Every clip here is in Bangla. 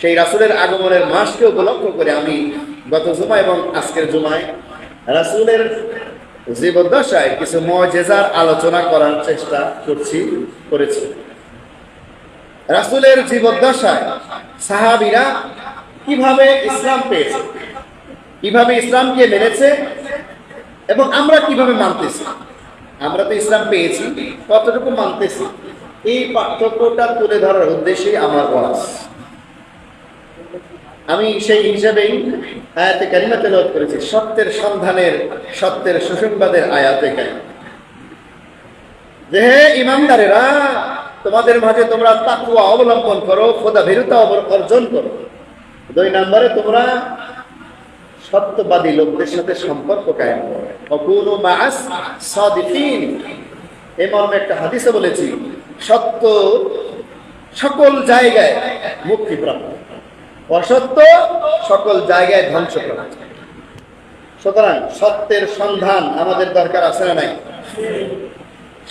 সেই রাসূলের আগমনের মাসকে উপলক্ষ করে আমি গত জুমা এবং আজকের জুমায় রাসূলের জীবদ্দশায় কিছু মুজিজার আলোচনা করার চেষ্টা করেছি। রাসূলের জীবদ্দশায় সাহাবীরা কিভাবে ইসলাম পেয়েছে, কিভাবে ইসলামকে মেনেছে এবং আমরা কিভাবে মানতেছি। আমরা তো ইসলাম পেয়েছি, কতটুকু মানতেছি, এই পার্থক্যটা তুলে ধরার উদ্দেশ্যেই আমার ওয়াজ। আমি সেই হিসাবেই আয়াতে কারিমা তেলাওয়াত করেছি, সত্যের সন্ধানের, সত্যের সুসংবাদের আয়াতে কারিমা। যে হে ঈমানদারেরা, তোমাদের মাঝে তোমরা তাকওয়া অবলম্বন করো, খোদা ভীরুতা অর্জন করো। 2 নম্বরে তোমরা সত্যবাদী লোকদের সাথে সম্পর্ক কায়েম করো। ওয়াকুনু মা'আস সাদিকিন। এই মর্মে একটা হাদিসে বলেছি, সত্য সকল জায়গায় মুক্তিপ্রাপ্ত, অসত্য সকল জায়গায় ধ্বংসপ্রাপ্ত। সুতরাং সত্যের সন্ধান আমাদের দরকার আছে না নাই?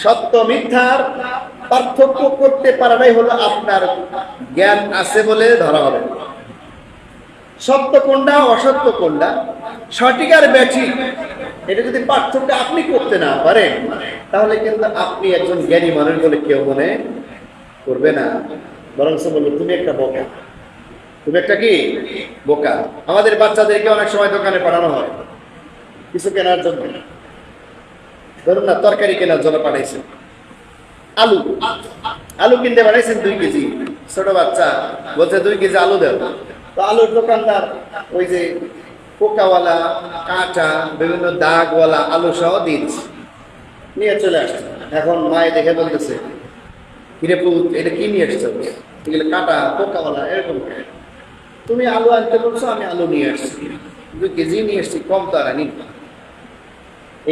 সত্য মিথ্যার পার্থক্য করতে পারাটাই হলো আপনার জ্ঞান আছে বলে ধরা হবে। সত্য কোনটা, অসত্য কোনটা, সঠিক আর ব্যাঠিক, এটা যদি পার্থক্য আপনি করতে না পারেন, তাহলে কিন্তু আপনি একজন জ্ঞানী মানুষ বলে কেউ মনে করবে না, বরং বলবে তুমি একটা বোকা, তুমি একটা কি বোকা। আমাদের বাচ্চাদেরকে অনেক সময় দোকানে পাঠানো হয় কিছু কেনার জন্য। ধরুন না, তরকারি কেনার জন্য পাঠাইছেন, আলু কিনতে পাঠাইছেন 2 কেজি। ছোট বাচ্চা বলছে 2 কেজি আলু দেও। তো আলুর দোকানদার ওই যে পোকাওয়ালা, কাঁচা, বিভিন্ন দাগওয়ালা আলু সহ দিয়েছে, নিয়ে চলে আসছে। এখন মায়ে দেখে বলতেছে, কিরে পুত, এটা কি নিয়ে এসছো? এগুলো কাটা, পোকাওয়ালা, এরকম। তুমি আলু আনতে বলছো, আমি আলু নিয়ে আসছি, 2 কেজি নিয়ে এসছি, কম তো আর আনি।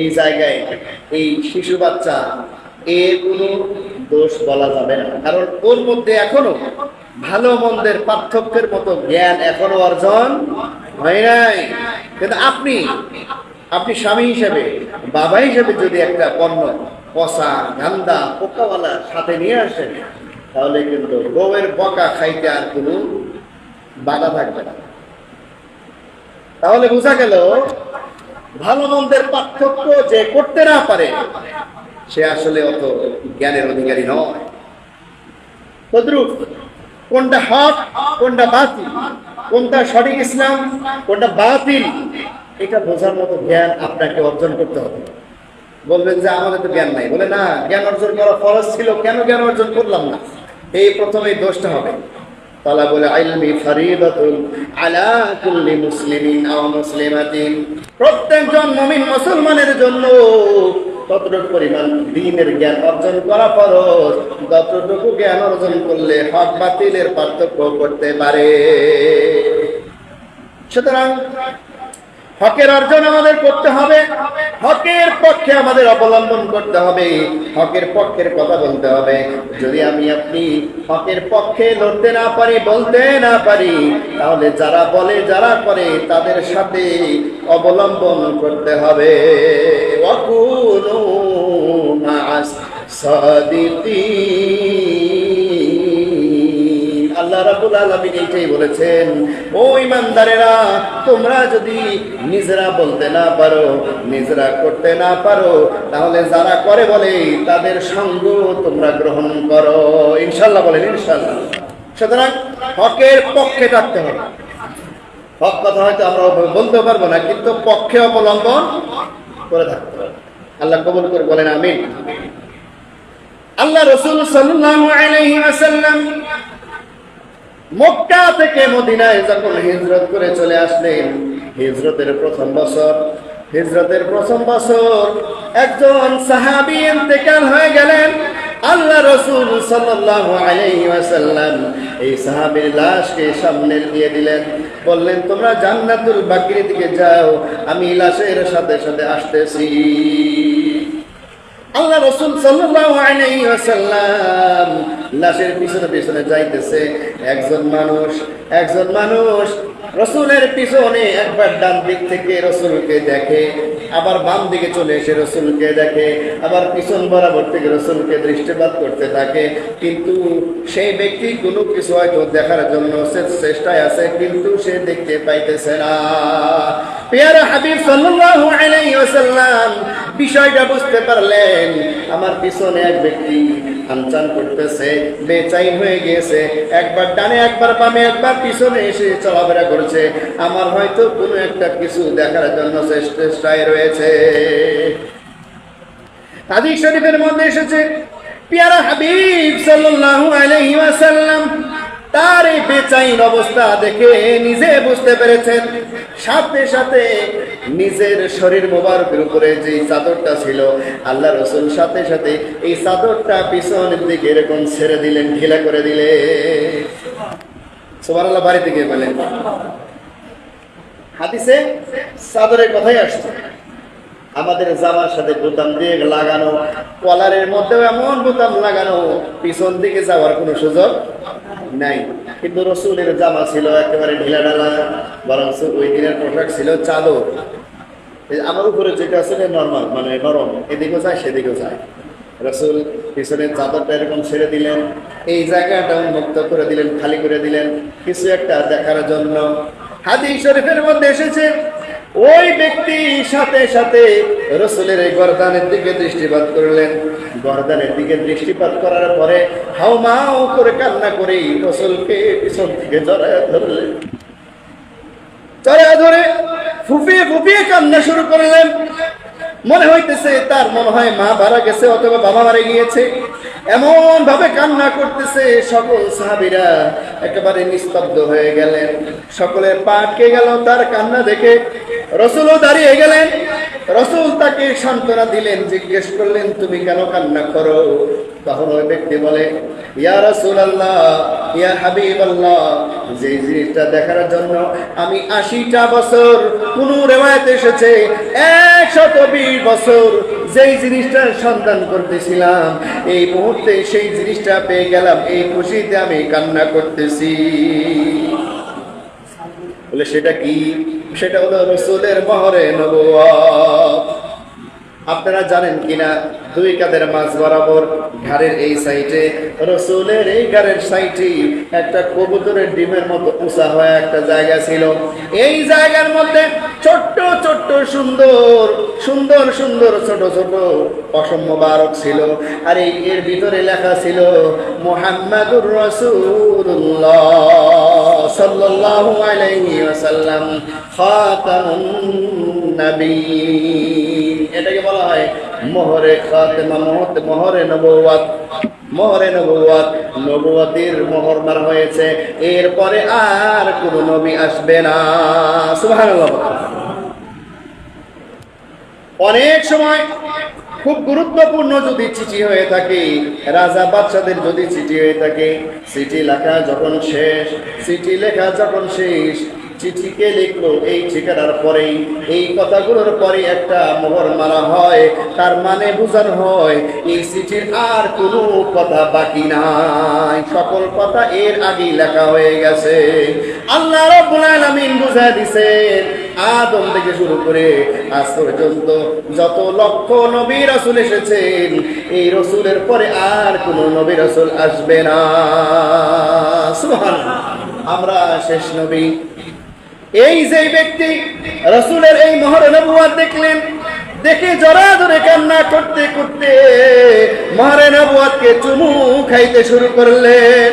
এই জায়গায় এই শিশু বাচ্চা এর কোনো দোষ বলা যাবে না, কারণ ওর মধ্যে এখনো ভালো মন্দের পার্থক্যের মতো জ্ঞান এখনো অর্জন হয় নাই। কিন্তু আপনি স্বামী হিসেবে, বাবা হিসেবে যদি একটা পণ্য পচা, গান্দা, পোকাওয়ালা সাথে নিয়ে আসেন, তাহলে কিন্তু বউয়ের বকা খাইতে আর কোনো বাধা থাকবে না। তাহলে বোঝা গেল ভালো মন্দের পার্থক্য যে করতে না পারে, সে আসলে অত জ্ঞানের অধিকারী নয়। তদ্রূপ কোনটা হক, কোনটা বাতিল, কোনটা সঠিক ইসলাম, কোনটা বাতিল, এটা বোঝার মতো জ্ঞান আপনাকে অর্জন করতে হবে। বলবেন যে আমাদের তো জ্ঞান নাই। বলে না, জ্ঞান অর্জন করা ফরজ ছিল, কেন জ্ঞান অর্জন করলাম না? এই প্রথমেই দোষটা হবে। তালাবুল ইলমি ফরিদাতুন আলা কুল্লি মুসলিমিন আও মুসলিমাতিন। প্রত্যেকজন মুমিন মুসলমানের জন্য ততটুকু পরিমাণ দ্বীনের জ্ঞান অর্জন করা ফরজ, ততটুকু জ্ঞান অর্জন করলে হক বাতিলের পার্থক্য করতে পারে। সুতরাং হকের অর্জন আমাদের করতে হবে, হকের পক্ষে আমাদের অবলম্বন করতে হবে, হকের পক্ষের কথা বলতে হবে। যদি আমি আপনি হকের পক্ষে লড়তে না পারি, বলতে না পারি, তাহলে যারা বলে, যারা করে, তাদের সাথে অবলম্বন করতে হবে। ওয়াকুনু মা'আস সাদিকিন। আল্লাহ রাব্বুল আলামিন এইটাই বলেছেন, ও ঈমানদারেরা, তোমরা যদি নিজেরা বলতে না পারো, নিজেরা করতে না পারো, তাহলে যারা করে বলে তাদের সঙ্গ তোমরা গ্রহণ করো। ইনশাআল্লাহ বলেন, ইনশাআল্লাহ। সুতরাং হকের পক্ষে থাকতে হবে। হক কথা হয়তো আমরা বলতে পারবো না, কিন্তু পক্ষে অবলম্বন করে থাকতে হবে। আল্লাহ কবুল করে বলেন আমিন। আল্লাহ রাসূল সাল্লাল্লাহু আলাইহি ওয়াসাল্লাম মক্কা থেকে মদিনায় যখন হিজরত করে চলে আসলেন, হিজরতের প্রথম বছর একজন সাহাবী ইন্তেকাল হয়ে গেলেন। আল্লাহ রাসূল সাল্লাল্লাহু আলাইহি ওয়াসাল্লাম এই সাহাবীর লাশকে সামনে দিয়ে দিলেন, বললেন, তোমরা জান্নাতুল বাকির দিকে যাও, আমি লাশের সাথে সাথে আসতেছি। আল্লাহ রাসূল সাল্লাল্লাহু আলাইহি ওয়াসাল্লাম লাশের পিছনে পিছনে যাইতেছে। একজন মানুষ রাসূলের পিছনে একবার ডান দিক থেকে রাসূলকে দেখে, আবার বাম দিকে চলে এসে রসুলকে দেখে, আবার পিছন বরাবর থেকে রসুলকে দৃষ্টিপাত করতে থাকে। কিন্তু সেই ব্যক্তি কোনো কিছু হয়তো দেখার জন্য সে চেষ্টায় আছে, কিন্তু সে দেখতে পাইতেছে না। পেয়ারা হাবিব সাল্লাল্লাহু আলাইহি ওয়াসাল্লাম বিষয়টা বুঝতে পারলেন, আমার পিছনে এক ব্যক্তি আনচান করতেছে, বেচাইন হয়ে গিয়েছে, একবার ডানে একবার বামে একবার পিছনে এসে চলাফেরা করছে, আমার হয়তো কোনো একটা কিছু দেখার জন্য চেষ্টায় রয়েছে। হাদিস শরীফের মধ্যে এসেছে, পেয়ারা হাবিব সাল্লাল্লাহু আলাইহি ওয়াসাল্লাম তার এই বেচাইন অবস্থা দেখে নিজে বুঝতে পেরেছেন। সাথে সাথে নিজের শরীর মোবারকের উপরে যে চাদরটা ছিল, আল্লাহ রাসূল সাথে সাথে এই চাদরটা পিছনের দিকে এরকম ছেড়ে দিলেন, ঢিলা করে দিলে। সুবহানাল্লাহ, বাড়ি থেকে বলেন। হাদিসে চাদরের কথাই আসছে। আমাদের জামার সাথে বোতাম দিয়ে লাগানো, কলারের মধ্যেও এমন বোতাম লাগানো, পিছন দিকে যাওয়ার কোনো সুযোগ নাই। কিন্তু রসুলের জামা ছিল একেবারে ঢিলা ঢালা, বরং ওই দিনের পোশাক ছিল চাদর। আমার উপরে যেটা আছে নরমাল, মানে নরম, এদিকেও যায় সেদিকেও যায়। রসুল পিছনের চাদরটা এরকম ছেড়ে দিলেন, এই জায়গাটা উন্মুক্ত করে দিলেন, খালি করে দিলেন কিছু একটা দেখার জন্য। হাদিস শরীফের মধ্যে এসেছে, ওই ব্যক্তি সাথে সাথে রসুলের এই গর্দানের দিকে দৃষ্টিপাত করলেন। গর্দানের দিকে দৃষ্টিপাত করার পরে হাউমাউ করে কান্না করে রসুলকে পিছন থেকে জড়ায় ধরলেন, জড়ায় ধরে ফুপিয়ে ফুপিয়ে কান্না শুরু করলেন। মনে হইতেছে তার মনে হয় মা মারা গেছে অথবা বাবা মারা গিয়েছে, এমন ভাবে কান্না করতেছে। সকল সাহাবীরা একেবারে নিস্তব্ধ হয়ে গেলেন, সকলের পা আটকে গেল তার কান্না দেখে। রসুলও দাঁড়িয়ে গেলেন, রসুল তাকে সান্ত্বনা দিলেন, জিজ্ঞেস করলেন তুমি কেন কান্না করো? তখন ওই ব্যক্তি বলে, ইয়া রাসূলুল্লাহ, ইয়া হাবিবাল্লাহ, যে জিনিসটা দেখার জন্য আমি 80টা বছর, কোন রিওয়ায়াতে এসেছে 120 বছর যেই জিনিসটার সন্ধান করতেছিলাম, এই মুহূর্তে সেই জিনিসটা পেয়ে গেলাম, এই খুশিতে আমি কান্না করতেছি। বলে সেটা কি? সেটা হলো রসুলের মহরে নবুয়ত। আপনারা জানেন কিনা, দুই কাঁধের মাঝ বরাবর ঘাড়ের এই সাইডে, রসুলের এই ঘাড়ের সাইডে একটা কবুতরের ডিমের মতো উঁচা হয়ে একটা জায়গা ছিল। এই জায়গার মধ্যে ছোট্ট ছোট্ট সুন্দর সুন্দর সুন্দর ছোট ছোট পশম মোবারক ছিল, আর এর ভিতরে লেখা ছিল মুহাম্মাদুর রাসূলুল্লাহ সাল্লাল্লাহু আলাইহি ওয়াসাল্লাম খাতামুন নবীয়্যিন। এটাকে বলা হয় মোহরে খাতেমা, মোহরে নবুয়ত। মোহরে নবুয়ত, নবুয়তের মোহর মারা হয়েছে, এরপরে আর কোন নবী আসবে না। সুবহানাল্লাহ। অনেক সময় খুব গুরুত্বপূর্ণ যদি চিঠি হয়ে থাকে, রাজা বাদশাদের যদি চিঠি হয়ে থাকে, চিঠি লেখা যখন শেষ, চিঠি লেখা যখন শেষ, চিঠিকে লিখলো এই ঠিকানার পরেই, এই কথাগুলোর পরে একটা মোহর মারা হয়, তার মানে বোঝানো হয় এই চিঠির আর কোনো কথা বাকি নাই, সকল কথা এর আগেই লেখা হয়ে গেছে। আল্লাহ রাব্বুল আলামিন বুঝায় দিয়েছেন, আদম থেকে শুরু করে আজ পর্যন্ত যত লক্ষ নবী রাসূল এসেছেন, এই রসুলের পরে আর কোনো নবী রাসূল আসবে না। সুবহানাল্লাহ, আমরা শেষ নবী। এই যে ব্যক্তি রসুলের এই মোহরে নবুয়ত দেখলেন, দেখে জড়া ধরে কান্না করতে করতে মোহরে নবুয়তকে চুমু খাইতে শুরু করলেন।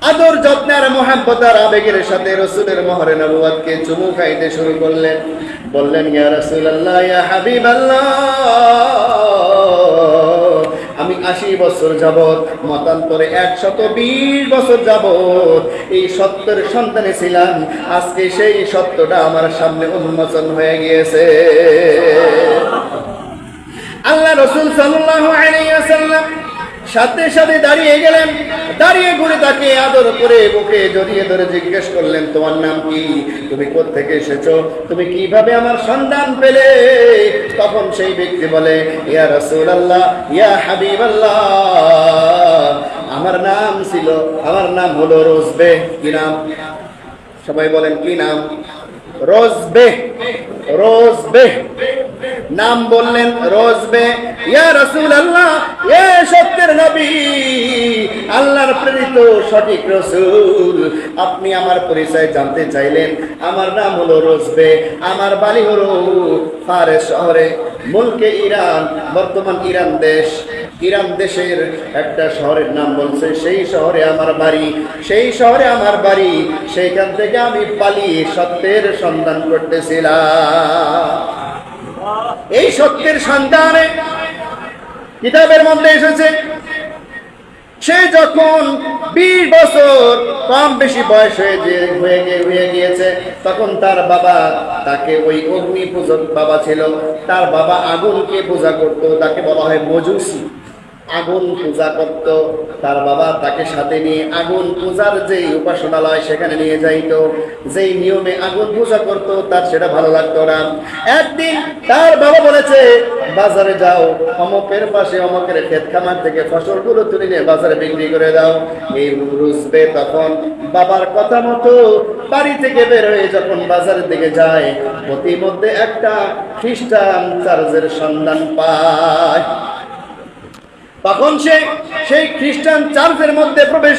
আদর যত্নের মোহাব্বত আর আবেগের সাথে রসুলের মোহরে নবুয়তকে চুমু খাইতে শুরু করলেন। বললেন, ইয়া রাসূলুল্লাহ, ইয়া হাবিবাল্লাহ, আমি 80 বছর যাবত, মতান্তরে 120 বছর যাবত এই সত্যের সন্তানে ছিলাম, আজকে সেই সত্যটা আমার সামনে উন্মোচন হয়ে গিয়েছে। আল্লাহ রাসূল সাল্লাল্লাহু আলাইহি ওয়াসাল্লাম সাথে সাথে দাঁড়িয়ে গেলেন, দাঁড়িয়ে ঘুরে তাকে আদর করে বুকে জড়িয়ে ধরে জিজ্ঞেস করলেন, তোমার নাম কি? তুমি কোত্থেকে এসেছো? তুমি কিভাবে আমার সন্ধান পেলে? তখন সেই ব্যক্তি বলে, ইয়া রাসূলুল্লাহ, ইয়া হাবিবাল্লাহ, আমার নাম হলো রোজবে। কি নাম? সবাই বলেন কি নাম? রোজবে। রোজবে নাম বললেন রোজবে। ইয়া রাসূলুল্লাহ, এ সত্যের নবী, আল্লাহর প্রেরিত সঠিক রাসূল, আপনি আমার পরিচয় জানতে চাইলেন। আমার নাম হলো রোজবে, আমার বাড়ি হলো ফারেস শহরে, মুলকে ইরান, বর্তমান ইরান দেশ। ইরান দেশের একটা শহরের নাম বলছে, সেই শহরে আমার বাড়ি, সেই শহরে আমার বাড়ি। সেইখান থেকে আমি পালিয়ে সত্যের সন্ধান করতেছিলাম। এই সত্যের সন্ধানে কিতাবের মধ্যে এসেছে, সে যখন 20 বছর কম বেশি বয়স হয়ে গিয়েছে, তখন তার বাবা তাকে, ওই অগ্নি পূজক বাবা ছিল, তার বাবা আগুনকে পূজা করত, তাকে বলা হয় মজুসি। আগুন পূজা করত তার বাবা, তাকে সাথে নিয়ে আগুন পূজার যেই উপাসনালয় সেখানে নিয়ে যাইতো। যেই নিয়মে আগুন পূজা করত তার সেটা ভালো লাগতো না। একদিন তার বাবা বলেছে, বাজারে যাও, অমকের পাশে অমকের ক্ষেত খামার থেকে ফসলগুলো তুলে নিয়ে বাজারে বিক্রি করে দাও। এই রুজবে তখন বাবার কথা মতো বাড়ি থেকে বের হয়ে যখন বাজারের দিকে যায়, প্রতিমধ্যে একটা খ্রিস্টান চার্চের সন্ধান পায়। তখন সে সেই খ্রিস্টান চার্চের মধ্যে প্রবেশ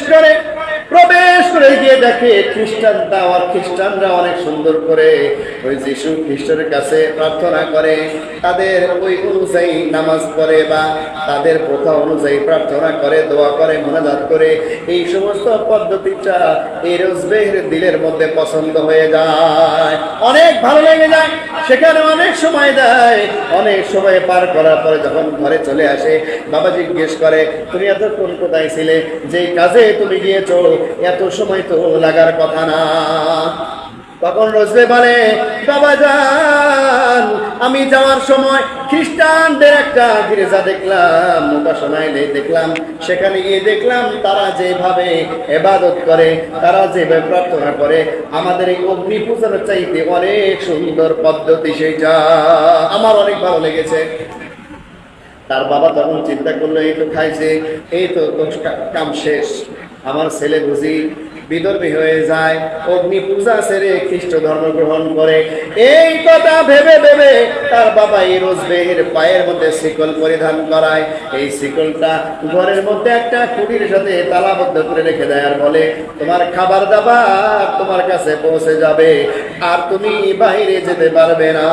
করে গিয়ে দেখে খ্রিস্টানরা অনেক সুন্দর করে ওই যিশু খ্রিস্টের কাছে প্রার্থনা করে, তাদের ওই অনুযায়ী নামাজ পড়ে বা তাদের প্রথা অনুযায়ী প্রার্থনা করে, দোয়া করে, মোনাজাত করে। এই সমস্ত পদ্ধতিটা এই রোজবের দিলের মধ্যে পছন্দ হয়ে যায়, অনেক ভালো লেগে যায়। সেখানে অনেক সময় দেয়, অনেক সময় পার করার পরে যখন ঘরে চলে আসে, বাবাজি জিজ্ঞেস করে, তুমি এতক্ষণ কোথায় ছিলে? যে কাজে তুমি গিয়েছো এত সময় তো লাগার কথা না। তখন রোজবে বলে, বাবাজান, আমি যাওয়ার সময় খ্রিস্টানদের একটা গির্জা দেখলাম, উপাসনালয় দেখলাম, সেখানে গিয়ে দেখলাম তারা যেভাবে ইবাদত করে, তারা যেভাবে প্রার্থনা করে, আমাদের এই অগ্নি পূজার চাইতে অনেক সুন্দর পদ্ধতি, সেইটা আমার অনেক ভালো লেগেছে। তার বাবা তখন চিন্তা করলো, এই তো খাইছে, এই তো কাম শেষ, আমার ছেলে বুঝি বিধর্মী হয়ে যায়, অগ্নি পূজা ছেড়ে খ্রিস্ট ধর্ম গ্রহণ করে। এই কথা ভেবে ভেবে তার বাবা এই রোজবের পায়ের মধ্যে শিকল পরিধান করায়। এই শিকলটা ঘরের মধ্যে একটা খুঁটির সাথে তালাবদ্ধ করে রেখে দেয়, আর বলে, তোমার খাবার দাবার তোমার কাছে পৌঁছে যাবে, আর তুমি বাইরে যেতে পারবে না।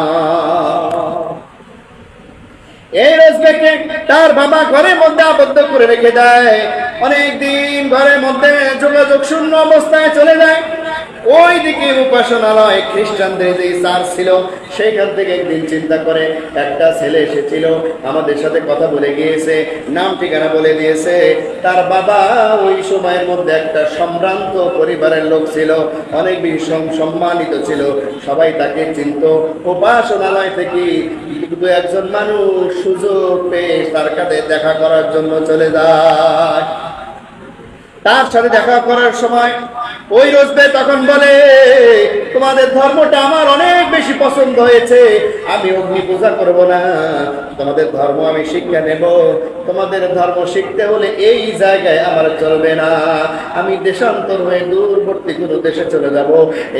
এই রোজবেকে তার বাবা ঘরের মধ্যে আবদ্ধ করে রেখে দেয়। অনেকদিন ঘরের মধ্যে যোগাযোগ শূন্য অবস্থায় চলে যায়। ওই দিকে উপাসনালয় খ্রিস্টানদের যে চার্চ ছিল, সেইখান থেকে একদিন চিন্তা করে, একটা ছেলে এসেছিল, আমাদের সাথে কথা বলে গিয়েছে, নাম ঠিকানা বলে দিয়েছে। তার বাবা ওই সময়ের মধ্যে একটা সম্ভ্রান্ত পরিবারের লোক ছিল, অনেক বেশি সম্মানিত ছিল, সবাই তাকে চিনত। উপাসনালয় থেকে একজন মানুষ সুযোগ পেয়ে তার কাছে দেখা করার জন্য চলে যায়। তার সাথে দেখা করার সময় ওই রোজবে তখন বলে, তোমাদের ধর্মটা আমার অনেক বেশি পছন্দ হয়েছে, আমি অগ্নি পূজা করব না, তোমাদের ধর্ম আমি শিক্ষা নেব। তোমাদের ধর্ম শিখতে হলে এই জায়গায় আমার চলবে না, আমি দেশান্তর হয়ে দূরবর্তী কোনো দেশে চলে যাব।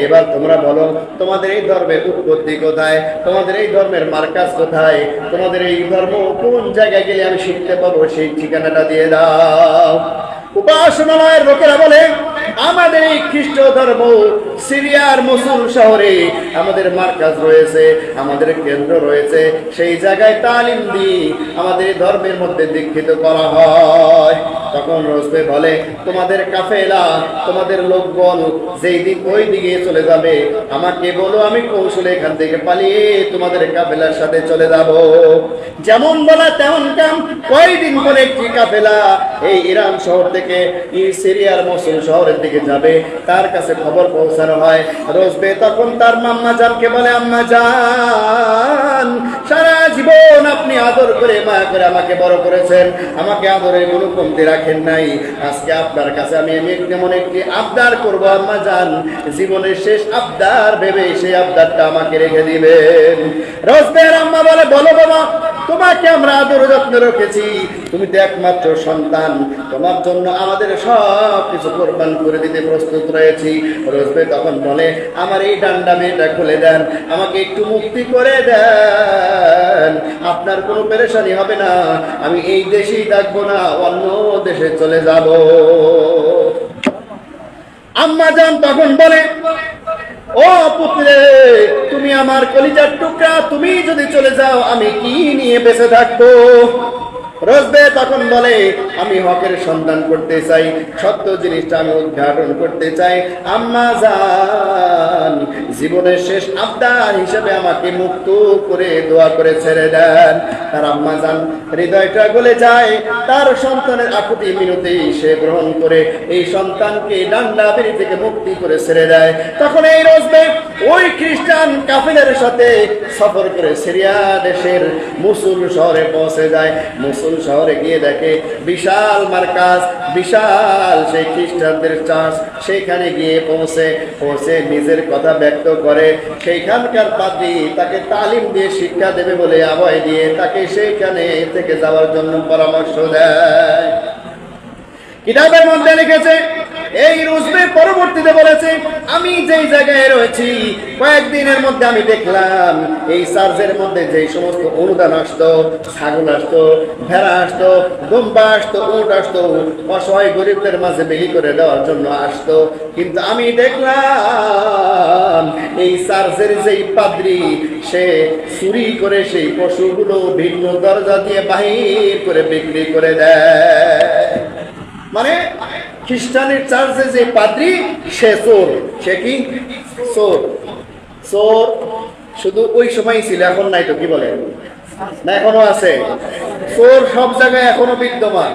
এবার তোমরা বলো, তোমাদের এই ধর্মের উৎপত্তি কোথায়, তোমাদের এই ধর্মের মার্কাজ কোথায়, তোমাদের এই ধর্ম কোন জায়গায় গেলে আমি শিখতে পাবো, সেই ঠিকানাটা দিয়ে দাও। উপাসনালয়ের লোকেরা বলে, আমাদের এই খ্রিস্ট ধর্ম সিরিয়ার মসুল শহরে আমাদের মার্কাজ রয়েছে, আমাদের কেন্দ্র রয়েছে, সেই জায়গায় তালিম দিই, আমাদের ধর্মের মধ্যে দীক্ষিত করা হয়। তখন রোজবে বলে, তোমাদের কাফেলা, তোমাদের লোকবল যেই দিন ওই দিকে চলে যাবে, আমাকে বলো, আমি কৌশলে এখান থেকে পালিয়ে তোমাদের কাফেলার সাথে চলে যাব। যেমন বলা তেমন কাম। কয়েকদিন পরে একটি কাফেলা এই ইরান শহর থেকে সিরিয়ার মসুল শহরের দিকে যাবে, তার কাছে খবর পৌঁছানো হয়। রোজবে তখন তার মাম্মা জানকে বলে, আম্মা জান, সারা জীবন আপনি আদর করে মায়া করে আমাকে বড় করেছেন, আমাকে আদরের কোনো কমতি রাখেন নাই, আজকে আপনার কাছে আমি যেমন একটি আবদার করবো আম্মা জান, জীবনের শেষ আবদার ভেবে সেই আবদারটা আমাকে রেখে দিবেন। রোজবের আম্মা বলে, বলো বাবা, তোমাকে আমরা আদর যত্ন রেখেছি, তুমি তো একমাত্র সন্তান, তোমার জন্য আমাদের সব কিছু কোরবান করে দিতে প্রস্তুত রয়েছি। রোজবে তখন বলে, আমার এই ডান্ডা মেয়েটা খুলে দেন, আমাকে একটু মুক্তি করে দেন, আপনার কোনো পেরেশানি হবে না, আমি এই দেশেই থাকবো না, অন্য দেশে চলে যাব। আম্মা জান তখন বলে, ও পুত্রে, তুমি আমার কলিজার টুকরা, তুমি যদি চলে যাও আমি কি নিয়ে বেঁচে থাকবো? রোজবে তখন বলে, আমি হকের সন্ধান করতে চাই, সত্য জিনিসটা আমি উদ্ঘাটন করতে চাই। আম্মা জান জীবনের শেষ আবদার হিসেবে আমাকে মুক্ত করে দোয়া করে ছেড়ে দেন। তার আম্মা জান হৃদয়টা গলে যায়, তার সন্তানের আকুতি মিনতি সে গ্রহণ করে এই সন্তানকে ডান্ডা বেরি থেকে মুক্তি করে ছেড়ে দেয়। তখন এই রোজবে ওই খ্রিস্টান কাফিরের সাথে সফর করে সিরিয়া দেশের মুসুল শহরে পৌঁছে যায়। মুসুল শহরে গিয়ে দেখে বিশাল মার্কাজ, বিশাল সেই খ্রিস্টানদের চার্চ। সেখানে গিয়ে পৌঁছে নিজের কথা ব্যক্ত করে। সেইখানকার পাদ্রী তাকে তালিম দিয়ে শিক্ষা দেবে বলে আভয় দিয়ে তাকে সেইখানে থেকে যাওয়ার জন্য পরামর্শ দেয়। কিতাবের মধ্যে লিখেছে, এই রুজবে পরবর্তীতে বলেছে, আমি যেই জায়গায় রয়েছি কয়েকদিনের মধ্যে আমি দেখলাম এই চার্চের মধ্যে যেই সমস্ত অনুদান আসতো, ছাগল আসতো, ভেড়া আসতো, দুম্বা আসতো, উট আসতো, অসহায় গরিবদের মাঝে বিলি করে দেওয়ার জন্য আসতো, কিন্তু আমি দেখলাম এই চার্চের যেই পাদ্রী সে চুরি করে সেই পশুগুলো ভিন্ন দরজা দিয়ে বাহির করে বিক্রি করে দেয়। মানে খ্রিস্টানের চার্চে যে পাদ্রী সে চোর। সে কি চোর? চোর শুধু ওই সময় ছিল, এখন নাই তো, কি বলে না? এখনো আছে চোর, সব জায়গায় এখনো বিদ্যমান।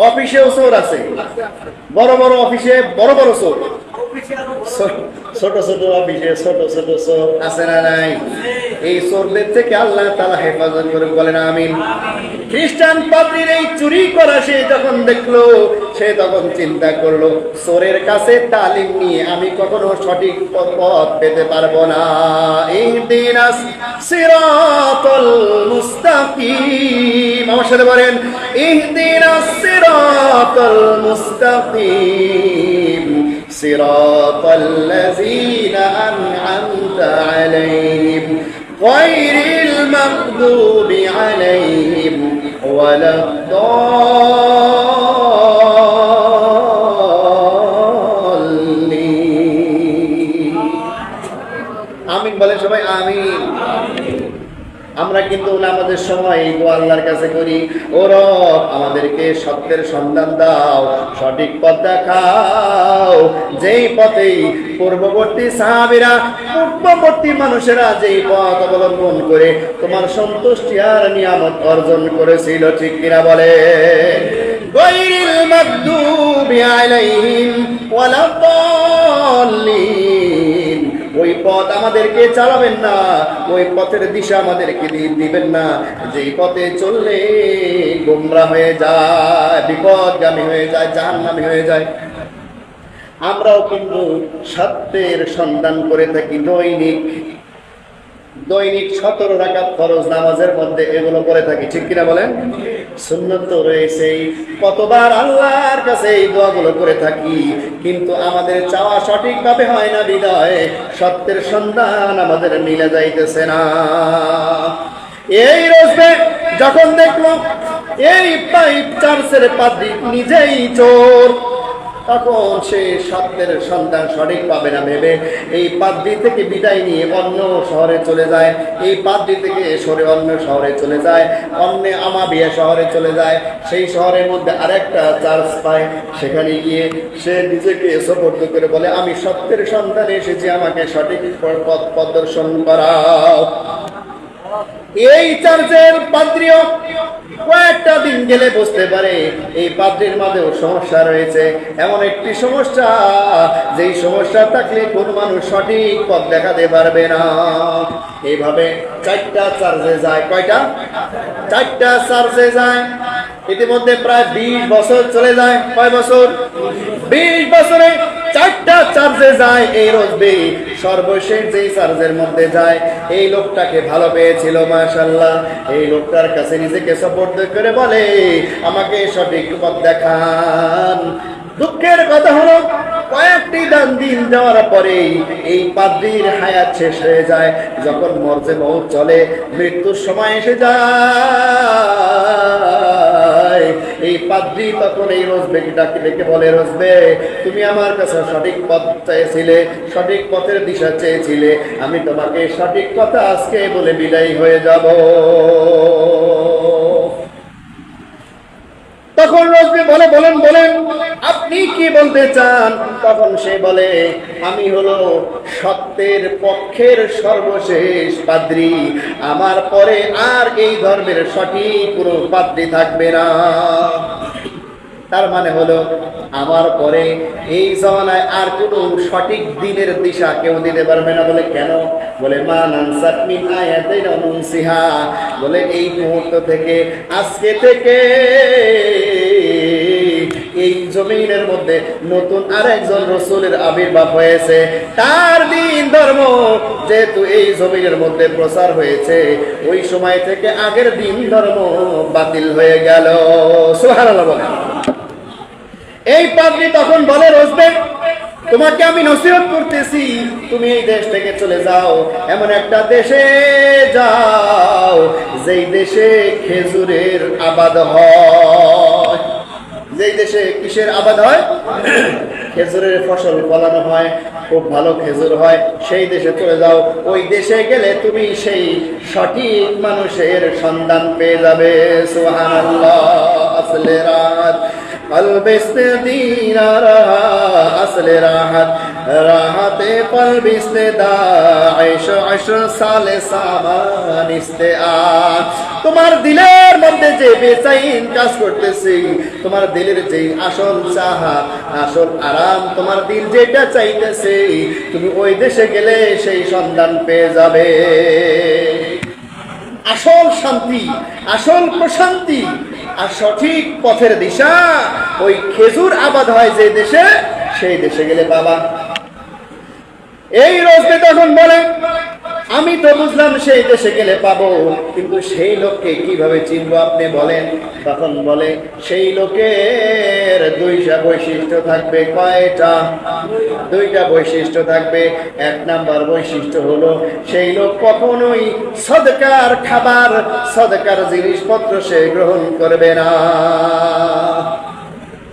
অফিসেও চোর আছে, বড় বড় অফিসে বড় বড় চোর, ছোট ছোট অফিসে ছোট ছোট চোর আছে না নাই? এই চোরদের থেকে আল্লাহ তাআলা হেফাজত করে, বলেন আমিন। খ্রিস্টান পাদ্রীর এই চুরি করা সে যখন দেখলো, সে তখন চিন্তা করলো, চোরের কাছে তালিম নিয়ে আমি কখনো সঠিক পথ পেতে পারবো না। ইহদিনাস সিরাতাল মুস্তাকিম, আমার সাথে বলেন, ইহদিনাস সিরাতাল মুস্তাকিম সিরাতাল্লাযীনা আন'আমতা আলাইহিম গায়রিল মাগদুবি আলাইহিম ওয়ালাদ-দাল্লিন। আমিন বলেন সবাই, আমিন। আমরা কিন্তু আমাদের সময় দোয়া আল্লাহর কাছে করি, ও রব আমাদেরকে সত্যের সন্ধান দাও, সঠিক পথ দেখাও, যেই পথেই পূর্ববর্তী সাহাবীরা, পূর্ববর্তী মানুষেরা যেই পথ অবলম্বন করে তোমার সন্তুষ্টি আর নিয়ামত অর্জন করেছিল, ঠিক কিনা বলে? গায়রিল মাগদুবি আলাইহিম ওয়ালাদ-দাল্লিন। ওই পথ আমাদেরকে চালাবেন না, ওই পথের দিশা আমাদেরকে দিবেন না, যেই পথে চললে গোমরাহ হয়ে যায়, বিপদগামী হয়ে যায়, জাহান্নামী হয়ে যায়। আমরাও কিন্তু সত্যের সন্ধান করে থাকি দৈনিক 17 রাকাত ফরজ নামাজের মধ্যে এগুলো করে থাকি, ঠিক কিনা বলেন? সুন্নাত তো রয়েছেই, কতবার আল্লাহর কাছে এই দোয়াগুলো করে থাকি, কিন্তু আমাদের চাওয়া সঠিকভাবে হয় না বিধায় সত্যের সন্ধান আমাদের মিলে যাইতেছে না। এই রোজবে যখন দেখলো এই চার্চের পাদ্রী নিজেই চোর, তখন সে সত্যের সন্ধান সঠিক পাবে না ভেবে এই পাদ্রী থেকে বিদায় নিয়ে অন্য শহরে চলে যায়। এই পাদ্রী থেকে সরে অন্য শহরে চলে যায়, অন্য আমাবিয়া শহরে চলে যায়। সেই শহরের মধ্যে আরেকটা চার্চ পায়, সেখানে গিয়ে সে নিজেকে সুপর্দ করে বলে, আমি সত্যের সন্ধানে এসেছি, আমাকে সঠিক পথ প্রদর্শন করাও। এই চার্চের পাদ্রীও কয়েকটা দিন গেলে বুঝতে পারে এই পাদ্রীর মাঝেও সমস্যা রয়েছে, এমন একটি সমস্যা যেই সমস্যা থাকলে কোন মানুষ সঠিক পথ দেখাতে পারবে না। এইভাবে 4টা চার্চে যায়। কয়টা? 4টা চার্চে যায়। ইতিমধ্যে প্রায় 20 বছর চলে যায়। কয় বছর? 20 বছরে 4টা চার্জে যায় এই রজবে, সর্বশেষ যেই চার্জের মধ্যে যায় এই লোকটাকে ভালো পেয়েছিল মাশাআল্লাহ। এই লোকটার কাছে নিজেকে সপর্দ করে বলে, আমাকে সঠিক পথ দেখান। দুঃখের কথা হলো কয়েকটি দিন যাওয়ার পরে এই পাদ্রীর হায়াত শেষ হয়ে যায়। যখন মরজে মৌত চলে, মৃত্যুর সময় এসে যায়, এই পাদ্রী তখন এই রোজবেকে ডেকে বলে, রোজবে তুমি আমার কাছে সঠিক পথ চেয়েছিলে, সঠিক পথের দিশা চেয়েছিলে, আমি তোমাকে সঠিক কথা আজকে বলে বিদায়ী হয়ে যাব। তখন রজবে বলে, বলেন আপনি কি বলতে চান? তখন সে বলে, আমি হলো সত্যের পক্ষের সর্বশেষ পাদ্রী, আমার পরে আর এই ধর্মের সঠিক কোনো পাদ্রী থাকবে না। তার মানে হলো আমার পরে এই জমানায় আর কোনো সঠিক দিনের দিশা কেউ দিতে পারবে না। বলে কেন? বলে মা নানসাত মিন আয়াতিন নুনসিহা, বলে এই মুহূর্ত থেকে, আজকে থেকে এই জমিনের মধ্যে নতুন আরেকজন রাসূলের আবির্ভাব হয়েছে, তার দিন ধর্ম যেহেতু এই জমিনের মধ্যে প্রচার হয়েছে, ওই সময় থেকে আগের দিন ধর্ম বাতিল হয়ে গেল। সুবহানাল্লাহ বলেন। এই পাদ্রী তখন বলে, রজবে তোমাকে আমি নসিহত করতেছি, তুমি এই দেশ থেকে চলে যাও, এমন একটা দেশে যাও যেই দেশে খেজুরের আবাদ হয়। যেই দেশে কিসের আবাদ হয়? খেজুরের ফসল ফলানো হয়, খুব ভালো খেজুর হয়, সেই দেশে চলে যাও। ওই দেশে গেলে তুমি সেই সঠিক মানুষের সন্ধান পেয়ে যাবে। সুবহানাল্লাহ। আসলে রাত কলবিস্তে দিনা রাহা, আসলে রাহাত রাহাতে কলবিস্তে দাঈশ আশর সালে সামানিস্তে আ। তোমার দিলের মধ্যে যে বেচাইন কাজ করতেছি, তোমার দিলের যে আসল চাহা, আসল আরাম, তোমার দিল যেটা চাইতেছে, তুমি ওই দেশে গেলে সেই সন্ধান পেয়ে যাবে। আসল শান্তি, আসল প্রশান্তি আর সঠিক পথের দিশা ওই খেজুর আবাদ হয় যে দেশে, সেই দেশে গেলে বাবা। এই রজবে তখন বলে, আমি তো বুঝলাম সেই দেশে গেলে পাবো, কিন্তু সেই লোককে কিভাবে চিনবো আপনি বলেন? তখন বলে, সেই লোকের দুইটা বৈশিষ্ট্য থাকবে। কয়টা? দুইটা বৈশিষ্ট্য থাকবে। এক নাম্বার বৈশিষ্ট্য হলো, সেই লোক কখনোই সদকার খাবার, সদকার জিনিসপত্র সে গ্রহণ করবে না।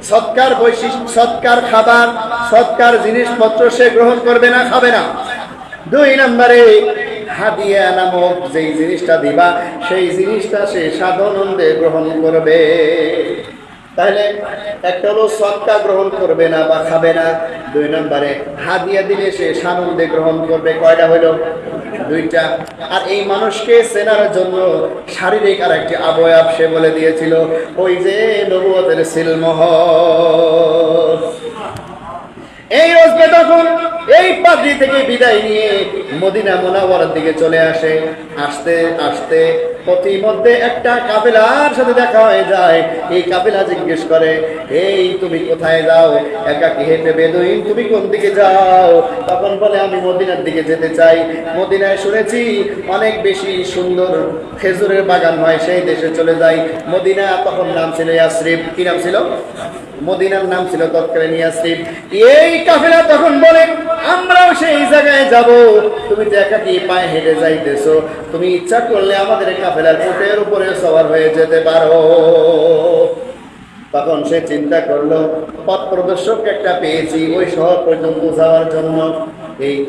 সৎকার বৈশিষ্ট্য, সৎকার খাবার, সৎকার জিনিসপত্র সে গ্রহণ করবে না, খাবে না। দুই নম্বরে হাদিয়া নামক যেই জিনিসটা দিবা, সেই জিনিসটা সে সাধানন্দে গ্রহণ করবে। তাহলে একটা হলো সৎকার গ্রহণ করবে না বা খাবে না, দুই নম্বরে হাদিয়া দিলে সে সানন্দে গ্রহণ করবে। কয়টা হইল? দুইটা। আর এই মানুষকে চেনার জন্য শারীরিক আর একটি অবয়ব সে বলে দিয়েছিল, ওই যে নবুয়তের সিলমোহর। এই রজবে তখন এই পাদ্রী থেকে বিদায় নিয়ে মদিনা মুনাওয়ারার দিকে চলে আসে। আসতে আসতে পথিমধ্যে একটা কাফেলার সাথে দেখা হয়ে যায়। এই কাফেলা জিজ্ঞেস করে, এই তুমি কোথায় যাও? একাকী হেঁটে বেদুইন, তুমি কোন দিকে যাও? তখন বলে, আমি মদিনার দিকে যেতে চাই। মদিনায় শুনেছি অনেক বেশি সুন্দর খেজুরের বাগান হয়, সেই দেশে চলে যাই। মদিনা তখন নাম ছিল ইয়াসরিব। কি নাম ছিল? মদিনার নাম ছিল তৎকালীন ইয়াসরিব। এই কাফেলা তখন বলে, আমরাও সেই জায়গায় যাব। তুমি তো একাকী পায়ে হেঁটে যাইতেছো, তুমি ইচ্ছা করলে আমাদের কাফেলার উটের উপরে সওয়ার হয়ে যেতে পারো। তখন সে চিন্তা করলো, পথ প্রদর্শক একটা পেয়েছি ওই শহর পর্যন্ত যাওয়ার জন্য।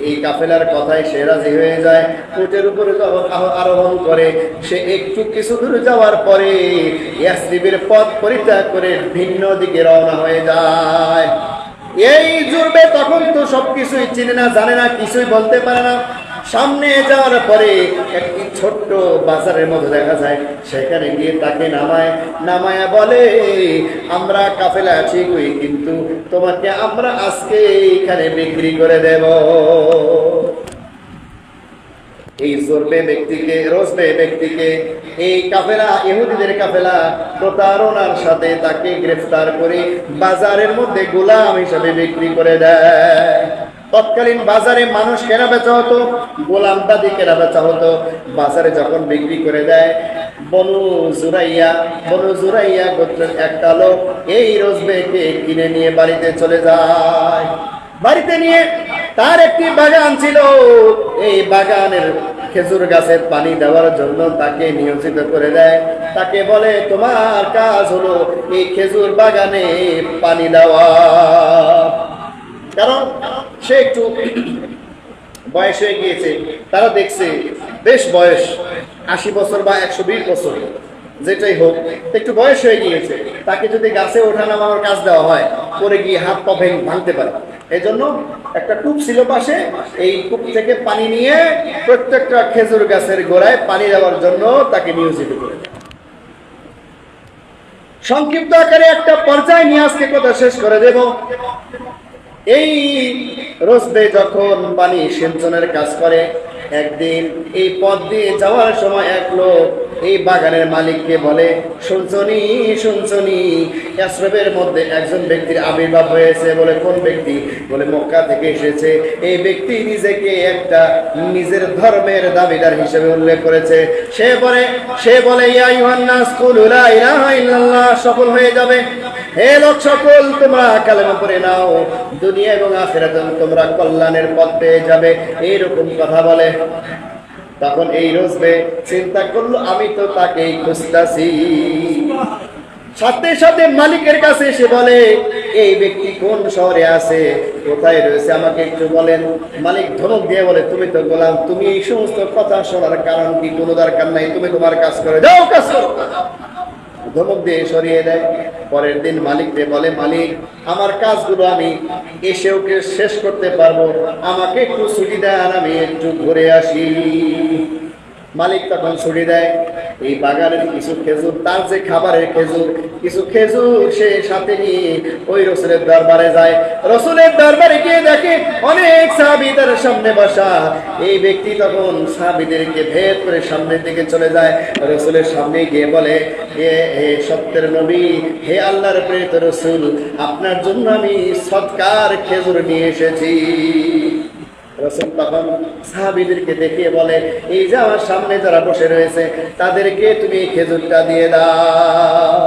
এই কাফেলার কথায় সে রাজি হয়ে যায়। উটের উপরে আরোহণ করে সে একটু কিছু দূর যাওয়ার পরে ইয়াসরিবের পথ পরিত্যাগ করে ভিন্ন দিকে রওনা হয়ে যায়। এই জুরবে তখন তো সবকিছুই চিনে না, জানে না, কিছুই বলতে পারে না। সামনে যাওয়ার পরে একটি ছোট্ট বাজারের মধ্যে দেখা যায়, সেখানে গিয়ে তাকে নামায়া বলে, আমরা কাফেলা ঠিকই, কিন্তু তোমাকে আমরা আজকে এখানে বিক্রি করে দেব। এই জরবে ব্যক্তিকে, রোজবে ব্যক্তিকে এই কাফেলা, ইহুদিদের কাফেলা প্রতারণার সাথে তাকে গ্রেফতার করে বাজারের মধ্যে গোলাম হিসেবে বিক্রি করে দেয়। তৎকালীন বাজারে মানুষ কেনা বেচা হতো, গোলাম দাদি কেনা বেচা হতো। বাজারে যখন বিক্রি করে দেয়, বনু জুরাইয়া গোত্রের একটা লোক এই রোজবেকে কিনে নিয়ে বাড়িতে চলে যায়। বাড়িতে নিয়ে তার একটি বাগান ছিল, এই বাগানের খেজুর গাছের পানি দেওয়ার জন্য তাকে নিয়োজিত করে দেয়। তাকে বলে, তোমার কাজ হলো এই খেজুর বাগানে পানি দেওয়া। কারণ সে একটু বয়স হয়ে গিয়েছে, তারা দেখছে বেশ বয়স 80 বছর বা 120 বছর যেটাই হোক, একটু বয়স হয়ে গিয়েছে। তাকে যদি গাছে ওঠা নামানোর কাজ দেওয়া হয়, পরে গিয়ে হাত পা ভাঙতে পারে। এই জন্য একটা কূপ ছিল পাশে, এই কূপ থেকে পানি নিয়ে প্রত্যেকটা খেজুর গাছের গোড়ায় পানি দেওয়ার জন্য তাকে নিয়োজিত করে। সংক্ষিপ্ত আকারে একটা পর্যায়ে নিয়ে আজকে কথা শেষ করে দেব। এই রোজবে যখন পানি সিঞ্চনের কাজ করে, একদিন এই পথ দিয়ে যাওয়ার সময় এক লোক এই বাগানের মালিককে বলে, শুনছনি ইয়াসরিবের মধ্যে একজন ব্যক্তির আবির্ভাব হয়েছে। বলে, কোন ব্যক্তি? বলে, মক্কা থেকে এসেছে। এই ব্যক্তি নিজেকে একটা নিজের ধর্মের দাবিদার হিসেবে উল্লেখ করেছে। সে বলে ইয়া আইয়ুহান নাস কুলু লা ইলাহা ইল্লাল্লাহ, সফল হয়ে যাবে। হে লোক সকল, তোমরা কালেমা পড়ে নাও, দুনিয়া এবং আখিরাতে তোমরা কল্যাণের পথ পেয়ে যাবে। এইরকম কথা বলে। তখন এই রোজবে চিন্তা করলো, আমি তো তাকেই খুঁজতাছি। সাথে সাথে মালিকের কাছে এসে বলে, এই ব্যক্তি কোন শহরে আছে, কোথায় রয়েছে, আমাকে একটু বলেন। মালিক ধমক দিয়ে বলে, তুমি তো গোলাম, তুমি এই সমস্ত কথা শোনার কারণ কি? কোনো দরকার নাই, তুমি তোমার কাজ করে যাও, কাজ করো। ধমক দিয়ে সরিয়ে দেয়। পরের দিন মালিককে বলে, মালিক, আমার কাজগুলো আমি এসেও শেষ করতে পারবো, আমাকে একটু ছুটি দেন, আমি একটু ঘুরে আসি। মালিক তখন ছুটি দেয়। এই বাগানের কিছু খেজুর, তার যে খাবারের খেজুর, কিছু খেজুর সে সাথে নিয়ে ওই রসুলের দরবারে যায়। রসুলের দরবারে গিয়ে দেখে অনেক সাহাবী তার সামনে বসা। এই ব্যক্তি তখন সাহাবীদেরকে ভেদ করে সামনের দিকে চলে যায়। রসুলের সামনে গিয়ে বলে, হে সত্যের নবী, হে আল্লাহর প্রেরিত রসুল, আপনার জন্য আমি সৎকার খেজুর নিয়ে এসেছি। রাসূল তখন সাহাবীদেরকে দেখিয়ে বলে, এই যে আমার সামনে যারা বসে রয়েছে তাদেরকে তুমি এই খেজুরটা দিয়ে দাও।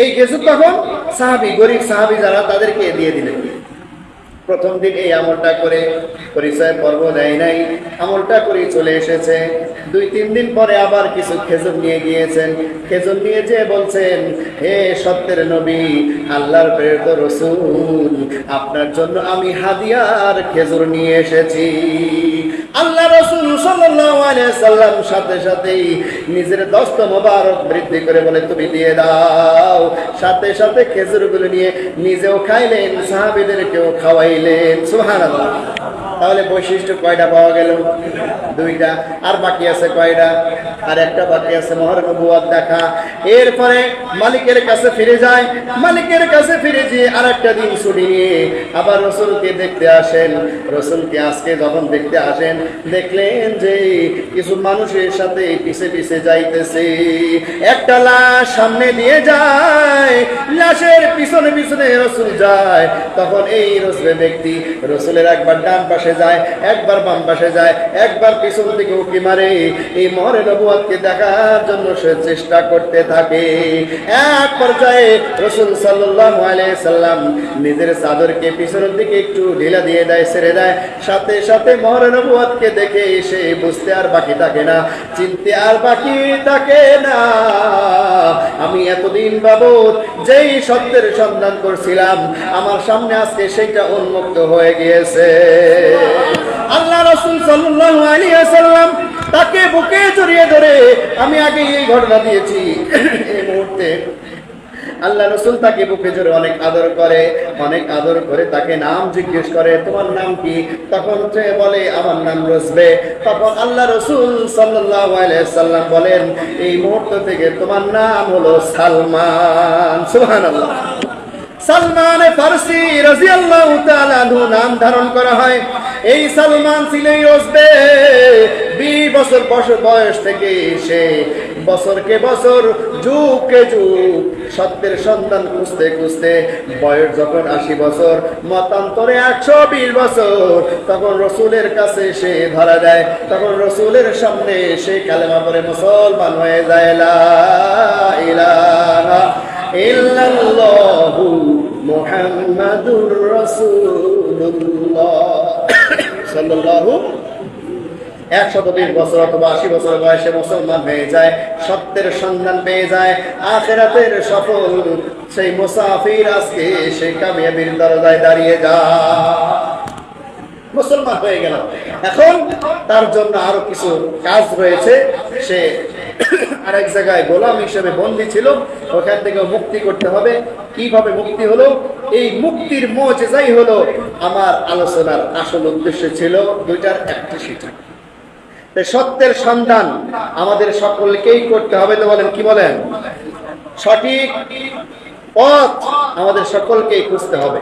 এই খেজুর তখন সাহাবী, গরিব সাহাবী যারা, তাদেরকে দিয়ে দিলেন। প্রথম দিন এই আমলটা করে পরিচয় পর্ব দেয় নাই, আমলটা করে চলে এসেছে। 2-3 দিন পরে আবার কিছু খেজুর নিয়ে গিয়েছেন। খেজুর নিয়ে যে বলছেন, হে সত্যের নবী, আল্লাহর প্রেরিত রাসূল, আপনার জন্য আমি হাদিয়ার খেজুর নিয়ে এসেছি। আল্লাহ রাসূল সাল্লাল্লাহু আলাইহি সাল্লাম সাথে সাথেই নিজের দস্ত মোবারক বৃদ্ধি করে বলে, তুমি দিয়ে দাও। সাথে সাথে খেজুরগুলো নিয়ে নিজেও খাইলেন, সাহাবীদেরকেও খাওয়াইলেন। সুবহানাল্লাহ। তাহলে বৈশিষ্ট্য কয়টা পাওয়া গেল? 2টা। আর বাকি আছে কয়টা? আর একটা বাকি আছে, মোহর নবুয়ত দেখা। এরপরে মালিকের কাছে ফিরে যায়। মালিকের কাছে ফিরে গিয়ে আরেকটা দিন ছুটি নিয়ে আবার রাসূলকে দেখতে আসেন। রাসূলকে আজকে যখন দেখতে আসেন, দেখলেন যে কিছু মানুষের সাথে পিছে পিছে যাইতেছে। একটা লাশ সামনে দিয়ে যায়, লাশের পিছনে পিছনে রাসূল যায়। তখন এই রসবে ব্যক্তি রাসূলের একবার ডান পাশে যায়, একবার বাম পাশে যায়, একবার পিছন দিকে উঁকি মারে। এই মোহরে নবুয়তকে দেখার জন্য সে চেষ্টা করতে থাকে। এক পর্যায়ে রাসূল সাল্লাল্লাহু আলাইহি সাল্লাম নিজের চাদরকে পিছনের দিকে একটু ঢিলা দিয়ে দেয়, ছেড়ে দেয়। সাথে সাথে মোহরে নবুয়তকে দেখে সে বুঝতে আর বাকি থাকে না, চিনতে আর বাকি থাকে না। আমি এতদিন বাবদ যেই সত্যের সন্ধান করছিলাম, আমার সামনে আজকে সেইটা উন্মুক্ত হয়ে গিয়েছে। আল্লাহ রাসূল সাল্লাল্লাহু আলাইহি ওয়াসাল্লাম তাকে বুকে জড়িয়ে ধরে, আমি আগে এই ঘটনা দিয়েছি, এই মুহূর্তে আল্লাহ রাসূল তাকে বুকে জড়িয়ে অনেক আদর করে, অনেক আদর করে তাকে নাম জিজ্ঞেস করে, তোমার নাম কি? তখন সে বলে, আমার নাম রসবে। তখন আল্লাহ রাসূল সাল্লাল্লাহু আলাইহি ওয়াসাল্লাম বলেন, এই মুহূর্ত থেকে তোমার নাম হলো সালমান। সুবহানাল্লাহ। সালমান ফারসি রাদিয়াল্লাহু তাআলা আনহু নাম ধারণ করা হয়। এই সালমান ছিলেন ওজবে 20 বছর বয়স থেকে সে বছরকে বছর যুগকে যুগ সত্যের সন্ধান খুঁজতে খুঁজতে বয়স যখন 80 বছর, মতান্তরে 120 বছর, তখন রসুলের কাছে সে ধরা দেয়। তখন রসুলের সামনে সে কালেমা পড়ে মুসলমান হয়ে যায়। লা ইলাহা ইল্লাল্লাহু মুহাম্মাদুর রাসূলুল্লাহ সাল্লাল্লাহু 120 বছর অথবা 80 বছর বয়সে মুসলমান হয়ে যায়, সত্যের সন্ধান পেয়ে যায়, আখিরাতের সফল সেই মুসাফির আজকে সেই কামিয়াবির দরজায় দাঁড়িয়ে যায়, মুসলমান হয়ে গেল। এখন তার জন্য আরো কিছু কাজ রয়েছে। সে আরেক জায়গায় গোলাম হিসেবে বন্দী ছিল, ওখান থেকে মুক্তি করতে হবে। কিভাবে মুক্তি হলো? এই মুক্তির মুজিজাই হলো আমার আলোচনার আসল উদ্দেশ্য ছিল দুইটার একটি সেটা। সত্যের সন্ধান আমাদের সকলকেই করতে হবে। তো বলেন, কি বলেন? সঠিক পথ আমাদের সকলকেই খুঁজতে হবে।